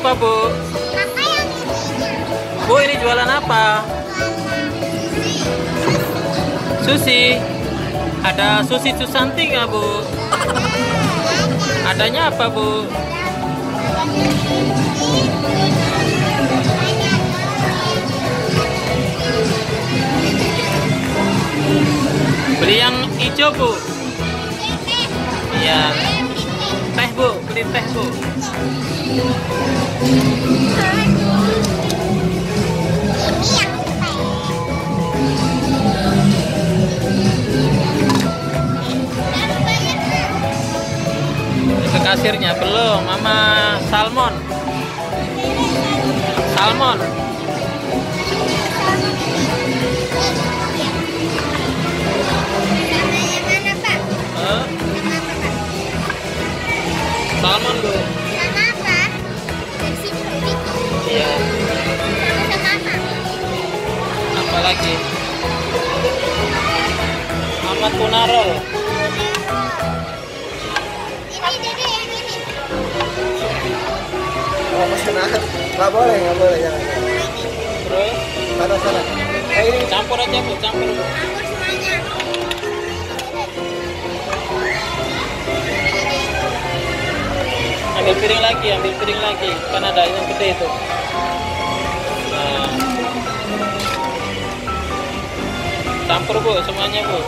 apa, Bu? Apa yang ininya? Bu, ini jualan apa? Sushi. Ada sushi Susanti nggak, Bu? Adanya apa, Bu? Beli yang hijau, Bu. Iya. Teh, Bu. Beli teh, Bu. Ke kasirnya belum, Mama. Salmon. Salmon. Eh? Salmon, Bu. Sama apa? Dari situ. Iya. Sama apa? Apa lagi? Mama tuna roll. Ini Dede yang ini. Oh, pesanan. Nggak boleh, jangan. Terus Sana. Ini campur aja, Bu, campur. Campur semuanya. Ambil piring lagi, kan ada yang gede itu. Nah. Campur, Bu, semuanya, Bu.